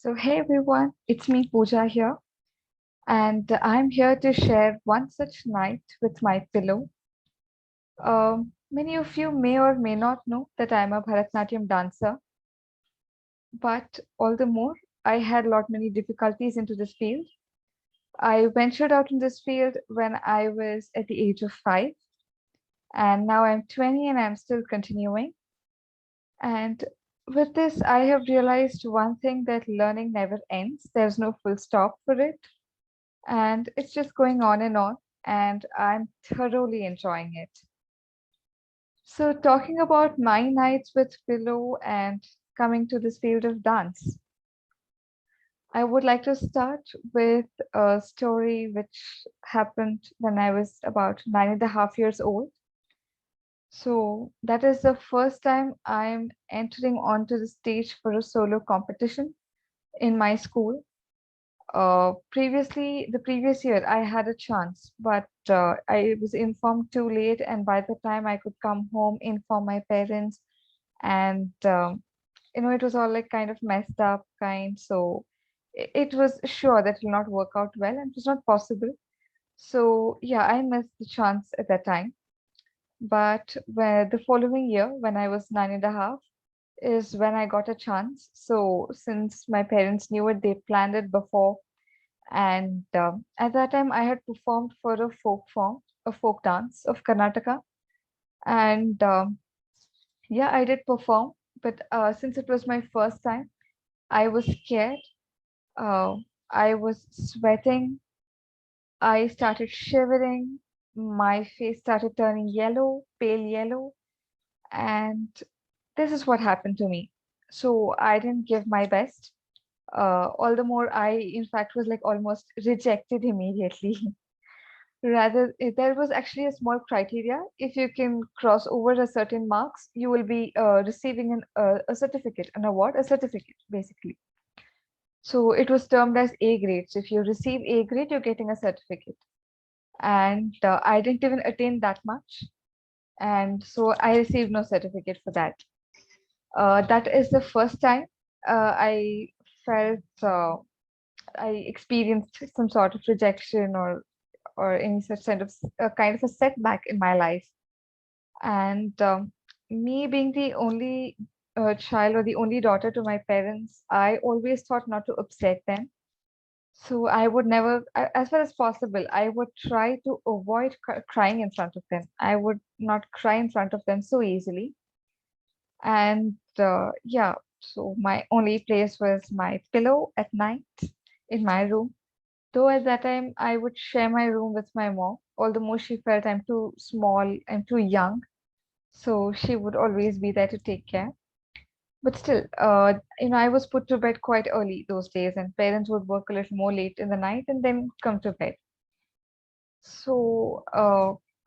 So, hey everyone, it's me Pooja here, and I'm here to share one such night with my pillow. Many of you may or may not know that I'm a Bharatanatyam dancer, but all the more, I had a lot many difficulties into this field. I ventured out in this field when I was at the age of 5, and now I'm 20 and I'm still continuing. And with this, I have realized one thing that learning never ends. There's no full stop for it. And it's just going on, and I'm thoroughly enjoying it. So, talking about my nights with pillow and coming to this field of dance, I would like to start with a story which happened when I was about 9.5 years old. So, that is the first time I'm entering onto the stage for a solo competition in my school. Previously, the previous year, I had a chance, but I was informed too late. And by the time I could come home, inform my parents, and it was all like kind of messed up, kind. So it was sure that it will not work out well, and it was not possible. So yeah, I missed the chance at that time. But where the following year, when I was 9.5, is when I got a chance. So since my parents knew it, they planned it before, and at that time, I had performed for a folk form, a folk dance of Karnataka. And yeah, I did perform. But since it was my first time, I was scared. Uh, I was sweating. I started shivering. My face started turning yellow, pale yellow. And this is what happened to me. So I didn't give my best. All the more, I, in fact, was like almost rejected immediately. Rather, there was actually a small criteria. If you can cross over a certain marks, you will be receiving a certificate, an award, a certificate, basically. So it was termed as A grade. So if you receive A grade, you're getting a certificate. And I didn't even attain that much. And so I received no certificate for that. That is the first time I felt I experienced some sort of rejection or any such kind of a setback in my life. And me being the only child or the only daughter to my parents, I always thought not to upset them. So I would never, as far as possible, I would try to avoid crying in front of them. I would not cry in front of them so easily. And yeah, so my only place was my pillow at night in my room. Though at that time I would share my room with my mom, although she felt I'm too small, I'm too young, so she would always be there to take care. But still, I was put to bed quite early those days, and parents would work a little more late in the night and then come to bed. So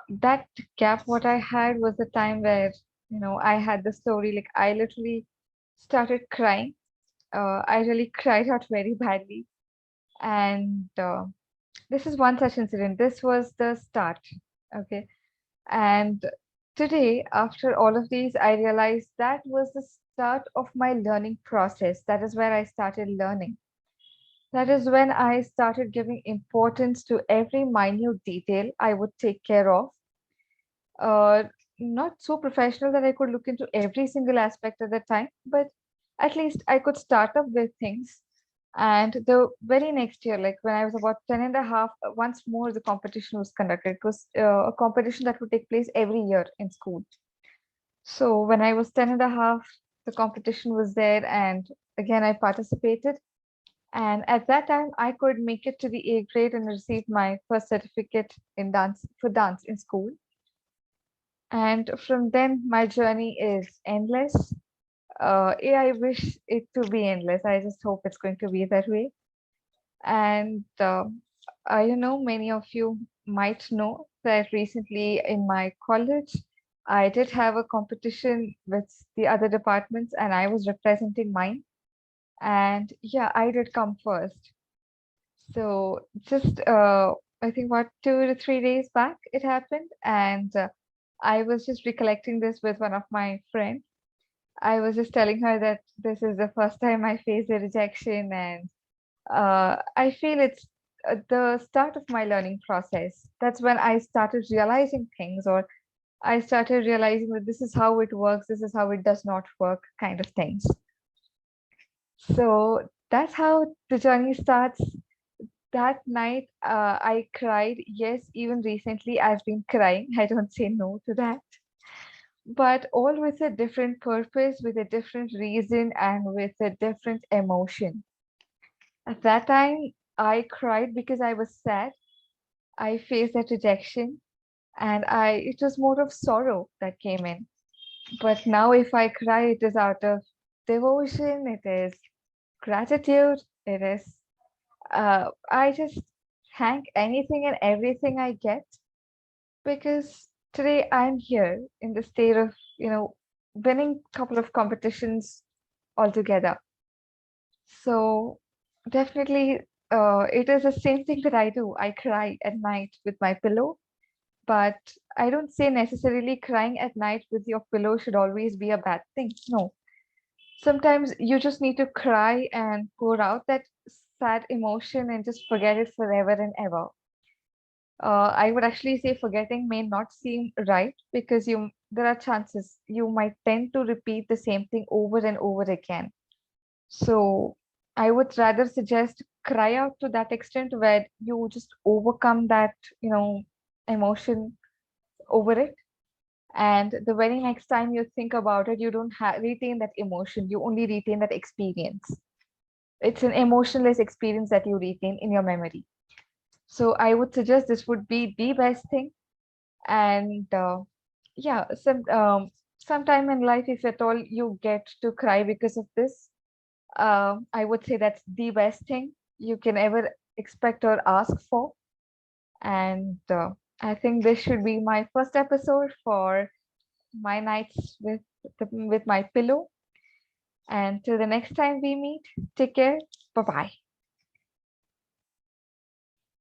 that gap, what I had was the time where, I had the story, like I literally started crying. I really cried out very badly. And this is one such incident. This was the start. Okay. And today, after all of these, I realized that was the start of my learning process. That is where I started learning. That is when I started giving importance to every minute detail I would take care of. Uh, Not so professional that I could look into every single aspect at the time, but at least I could start up with things. And the very next year, like when I was about 10 and a half, once more the competition was conducted. It was a competition that would take place every year in school. So when I was 10 and a half, the competition was there, and again I participated. And at that time, I could make it to the A grade and receive my first certificate in dance in school. And from then, my journey is endless. Yeah, I wish it to be endless. I just hope it's going to be that way. And many of you might know that recently in my college, I did have a competition with the other departments, and I was representing mine. And yeah, I did come first. So just I think what 2 to 3 days back it happened, and I was just recollecting this with one of my friends, I was just telling her that this is the first time I face a rejection, and I feel it's the start of my learning process. That's when I started realizing things, or I started realizing that this is how it works, this is how it does not work, kind of things. So that's how the journey starts. That night, I cried. Yes, even recently, I've been crying. I don't say no to that, but all with a different purpose, with a different reason, and with a different emotion. At that time, I cried because I was sad. I faced that rejection, and it was more of sorrow that came in. But now, if I cry, it is out of devotion, it is gratitude, it is, I just thank anything and everything I get, because today I'm here in the state of, winning a couple of competitions altogether. So definitely, it is the same thing that I do. I cry at night with my pillow, but I don't say necessarily crying at night with your pillow should always be a bad thing. No, sometimes you just need to cry and pour out that sad emotion and just forget it forever and ever. I would actually say forgetting may not seem right, because there are chances you might tend to repeat the same thing over and over again. So I would rather suggest cry out to that extent where you just overcome that, emotion over it. And the very next time you think about it, you don't retain that emotion. You only retain that experience. It's an emotionless experience that you retain in your memory. So I would suggest this would be the best thing. And yeah, sometime in life, if at all you get to cry because of this, I would say that's the best thing you can ever expect or ask for. And I think this should be my first episode for my nights with my pillow. And till the next time we meet, take care. Bye bye.